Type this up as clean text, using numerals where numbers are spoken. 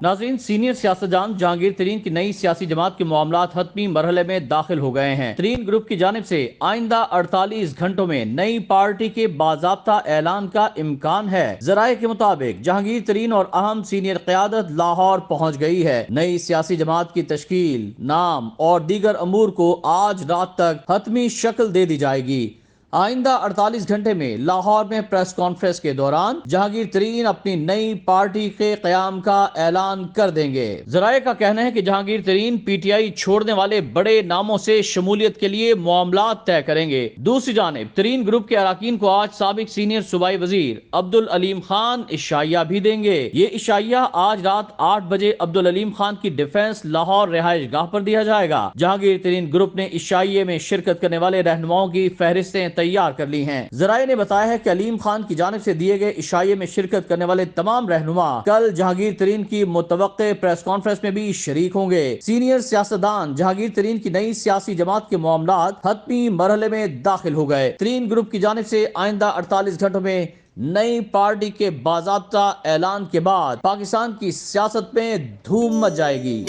ناظرین، سینئر سیاستدان جہانگیر ترین کی نئی سیاسی جماعت کے معاملات حتمی مرحلے میں داخل ہو گئے ہیں۔ ترین گروپ کی جانب سے آئندہ 48 گھنٹوں میں نئی پارٹی کے باضابطہ اعلان کا امکان ہے۔ ذرائع کے مطابق جہانگیر ترین اور اہم سینئر قیادت لاہور پہنچ گئی ہے۔ نئی سیاسی جماعت کی تشکیل، نام اور دیگر امور کو آج رات تک حتمی شکل دے دی جائے گی۔ آئندہ 48 گھنٹے میں لاہور میں پریس کانفرنس کے دوران جہانگیر ترین اپنی نئی پارٹی کے قیام کا اعلان کر دیں گے۔ ذرائع کا کہنا ہے کہ جہانگیر ترین پی ٹی آئی چھوڑنے والے بڑے ناموں سے شمولیت کے لیے معاملات طے کریں گے۔ دوسری جانب ترین گروپ کے اراکین کو آج سابق سینئر صوبائی وزیر عبدالعلیم خان عشائیہ بھی دیں گے۔ یہ عشائیہ آج رات 8 بجے عبدالعلیم خان کی ڈیفنس لاہور رہائش گاہ پر دیا جائے گا۔ جہانگیر ترین گروپ نے عشائیے میں شرکت کرنے والے رہنماؤں کی فہرستیں تیار کر لی ہیں۔ ذرائع نے بتایا ہے کہ علیم خان کی جانب سے دیے گئے عشائیے میں شرکت کرنے والے تمام رہنما کل جہانگیر ترین کی متوقع پریس کانفرنس میں بھی شریک ہوں گے۔ سینئر سیاستدان جہانگیر ترین کی نئی سیاسی جماعت کے معاملات حتمی مرحلے میں داخل ہو گئے۔ ترین گروپ کی جانب سے آئندہ 48 گھنٹوں میں نئی پارٹی کے باضابطہ اعلان کے بعد پاکستان کی سیاست میں دھوم مچ جائے گی۔